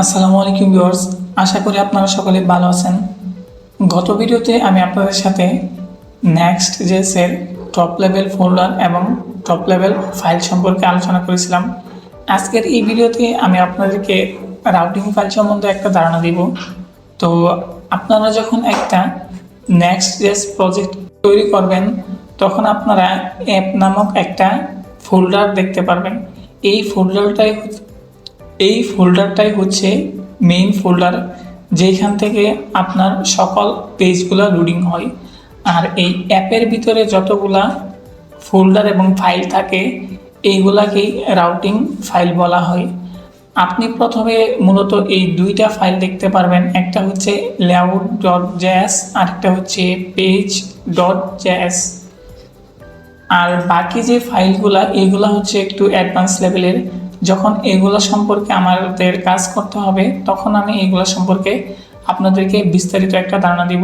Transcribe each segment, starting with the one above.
আসসালামু আলাইকুম ভিউয়ার্স, আশা করি আপনারা সকলে ভালো আছেন। গত ভিডিওতে আমি আপনাদের সাথে Next.js এর টপ লেভেল ফোল্ডার এবং টপ লেভেল ফাইল সম্পর্কে আলোচনা করেছিলাম। আজকের এই ভিডিওতে আমি আপনাদেরকে রাউটিং ফাইল সম্বন্ধে একটা ধারণা দিব। তো আপনারা যখন একটা Next.js প্রজেক্ট তৈরি করবেন তখন আপনারা অ্যাপ নামক একটা ফোল্ডার দেখতে পারবেন। এই ফোল্ডারটাই হচ্ছে মেইন ফোল্ডার, যেখান থেকে আপনার সকল পেজগুলো লোডিং হয়। আর এই অ্যাপের ভিতরে যতগুলা ফোল্ডার এবং ফাইল থাকে এইগুলাকেই রাউটিং ফাইল বলা হয়। আপনি প্রথমে মূলত এই দুইটা ফাইল দেখতে পারবেন, একটা হচ্ছে layout.js আর একটা হচ্ছে page.js। আর বাকি যে ফাইলগুলা এগুলা হচ্ছে একটু অ্যাডভান্স লেভেলের। যখন এগুলো সম্পর্কে আমাদের কাজ করতে হবে তখন আমি এগুলো সম্পর্কে আপনাদেরকে বিস্তারিত একটা ধারণা দিব।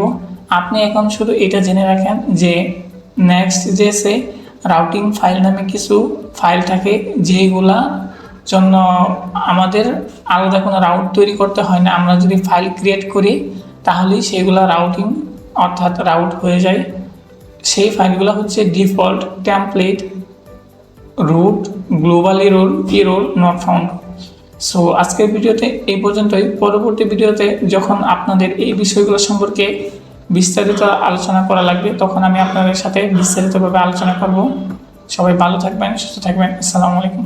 আপনি এখন শুধু এটা জেনে রাখেন যে Next.js এ রাউটিং ফাইল নামে কিছু ফাইল থাকে, যেগুলা জন্য আমাদের আলাদা কোনো রাউট তৈরি করতে হয় না। আমরা যদি ফাইল ক্রিয়েট করি তাহলেই সেগুলো রাউটিং অর্থাৎ রাউট হয়ে যায়। সেই ফাইলগুলো হচ্ছে default, template, root, globally role, role not found. So আজকের ভিডিওতে এই পর্যন্তই। পরবর্তী ভিডিওতে যখন আপনাদের এই বিষয়গুলো সম্পর্কে বিস্তারিত আলোচনা করা লাগবে তখন আমি আপনাদের সাথে বিস্তারিতভাবে আলোচনা করব। সবাই ভালো থাকবেন, সুস্থ থাকবেন। আসসালামু আলাইকুম।